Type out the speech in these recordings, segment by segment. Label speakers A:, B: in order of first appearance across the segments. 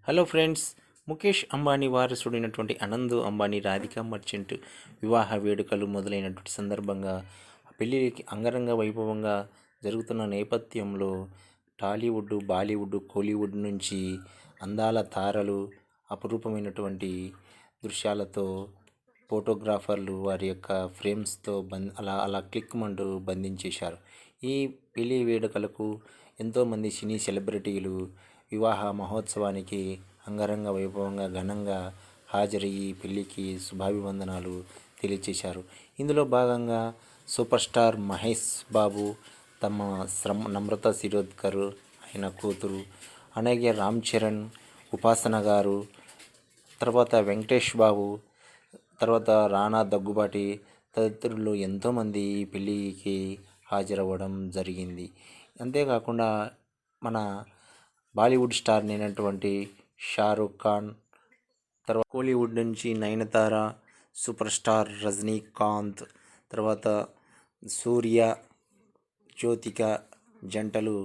A: Hello friends, Mukesh Ambani వారసుడైనటువంటి అనంద్ అంబానీ రాధికా మర్చెంట్ వివాహ వేడుకలు మొదలైనటువంటి సందర్భంగా పెళ్ళికి అంగరంగ వైభవంగా జరుగుతున్న నేపథ్యంలో టాలీవుడ్, బాలీవుడ్, కోలీవుడ్ నుంచి అందాల తారలు అపురూపమైనటువంటి దృశ్యాలతో ఫోటోగ్రాఫర్లు వారి యొక్క ఫ్రేమ్స్తో అలా అలా క్లిక్మంటూ బంధించేశారు. ఈ పెళ్లి వేడుకలకు ఎంతోమంది సినీ సెలబ్రిటీలు వివాహ మహోత్సవానికి అంగరంగ వైభవంగా ఘనంగా హాజరయ్యి పెళ్లికి శుభాభివందనాలు తెలియచేశారు. ఇందులో భాగంగా సూపర్ స్టార్ మహేష్ బాబు, తమ నమ్రత శిరోద్కర్ ఆయన కూతురు, అలాగే రామ్ చరణ్, ఉపాసన గారు, తర్వాత వెంకటేష్ బాబు, తర్వాత రానా దగ్గుబాటి తదితరులు ఎంతోమంది ఈ పెళ్ళికి హాజరవ్వడం జరిగింది. అంతేకాకుండా మన బాలీవుడ్ స్టార్ అయినటువంటి షారూక్ ఖాన్, తర్వాత కోలీవుడ్ నుంచి నయనతార, సూపర్ స్టార్ రజనీకాంత్, తర్వాత సూర్య, జ్యోతిక జంటలు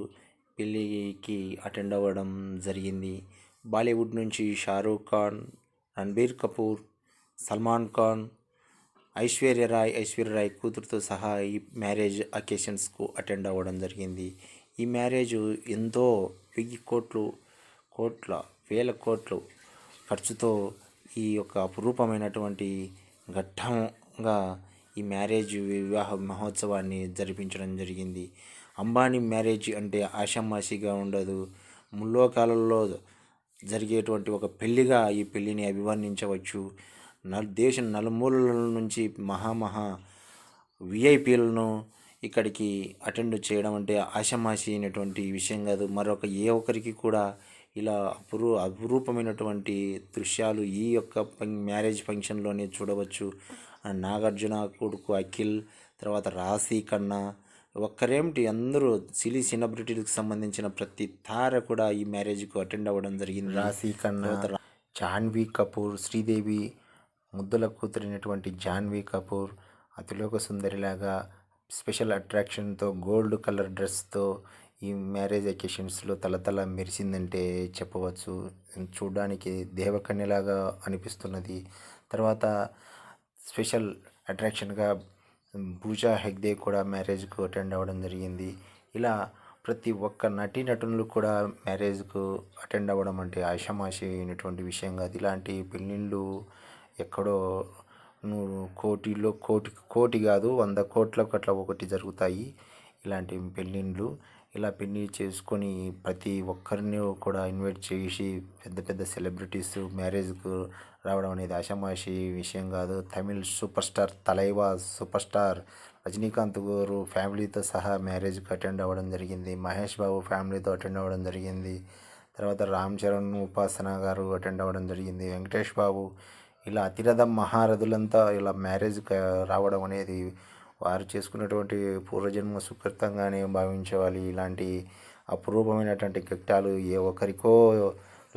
A: పెళ్ళికి అటెండ్ అవ్వడం జరిగింది. బాలీవుడ్ నుంచి షారూక్ ఖాన్, రణబీర్ కపూర్, సల్మాన్ ఖాన్, ఐశ్వర్యరాయ్ కూతురుతో సహా ఈ మ్యారేజ్ అకేషన్స్కు అటెండ్ అవ్వడం జరిగింది. ఈ మ్యారేజ్ ఎంతో 1000 కోట్ల వేల కోట్లు ఖర్చుతో ఈ యొక్క అపురూపమైనటువంటి ఘట్టంగా ఈ మ్యారేజ్ వివాహ మహోత్సవాన్ని జరిపించడం జరిగింది. అంబానీ మ్యారేజ్ అంటే ఆషామాషిగా ఉండదు. ముల్లోకాలలో జరిగేటువంటి ఒక పెళ్లిగా ఈ పెళ్లిని అభివర్ణించవచ్చు. దేశం నలుమూలల నుంచి మహా విఐపీలను ఇక్కడికి అటెండ్ చేయడం అంటే ఆషామాషి అయినటువంటి విషయం కాదు. మరొక ఏ ఒక్కరికి కూడా ఇలా అపురూపమైనటువంటి దృశ్యాలు ఈ యొక్క మ్యారేజ్ ఫంక్షన్లోనే చూడవచ్చు. నాగార్జున కొడుకు అఖిల్, తర్వాత రాశి ఖన్నా, ఒక్కరేమిటి అందరూ సినీ సెలబ్రిటీలకు సంబంధించిన ప్రతి తార కూడా ఈ మ్యారేజ్కు అటెండ్ అవ్వడం జరిగింది. రాశి ఖన్నా, జాన్వీ కపూర్, శ్రీదేవి ముద్దుల కూతురైనటువంటి జాన్వీ కపూర్ అతిలోక సుందరిలాగా స్పెషల్ అట్రాక్షన్తో గోల్డ్ కలర్ డ్రెస్తో ఈ మ్యారేజ్ అకేషన్స్లో తలతల మెరిసిందంటే చెప్పవచ్చు. చూడడానికి దేవకన్యలాగా అనిపిస్తున్నది. తర్వాత స్పెషల్ అట్రాక్షన్గా పూజా హెగ్డే కూడా మ్యారేజ్కు అటెండ్ అవ్వడం జరిగింది. ఇలా ప్రతి ఒక్క నటీనటులు కూడా మ్యారేజ్కు అటెండ్ అవ్వడం అంటే ఆషామాషి అయినటువంటి విషయం కాదు. ఇలాంటి పెళ్ళిళ్ళు ఎక్కడో కోటి కాదు 100 కోట్లకు అట్లా ఒకటి జరుగుతాయి ఇలాంటి పెళ్ళిళ్ళు. ఇలా పెళ్ళి చేసుకొని ప్రతి ఒక్కరిని కూడా ఇన్వైట్ చేసి పెద్ద పెద్ద సెలబ్రిటీస్ మ్యారేజ్కు రావడం అనేది ఆషామాషి విషయం కాదు. తమిళ్ సూపర్ స్టార్ తలైవా, సూపర్ స్టార్ రజనీకాంత్ గారు ఫ్యామిలీతో సహా మ్యారేజ్కి అటెండ్ అవ్వడం జరిగింది. మహేష్ బాబు ఫ్యామిలీతో అటెండ్ అవ్వడం జరిగింది. తర్వాత రామ్ చరణ్, ఉపాసన గారు అటెండ్ అవ్వడం జరిగింది. వెంకటేష్ బాబు, ఇలా అతిరథ మహారథులంతా ఇలా మ్యారేజ్కి రావడం అనేది వారు చేసుకున్నటువంటి పూర్వజన్మ సుకృతంగానే భావించేవాళ్ళు. ఇలాంటి అపురూపమైనటువంటి ఘట్టాలు ఏ ఒక్కరికో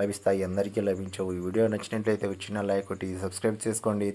A: లభిస్తాయి, అందరికీ లభించవు. ఈ వీడియో నచ్చినట్లయితే ఒక చిన్న లైక్ కొట్టి సబ్స్క్రైబ్ చేసుకోండి.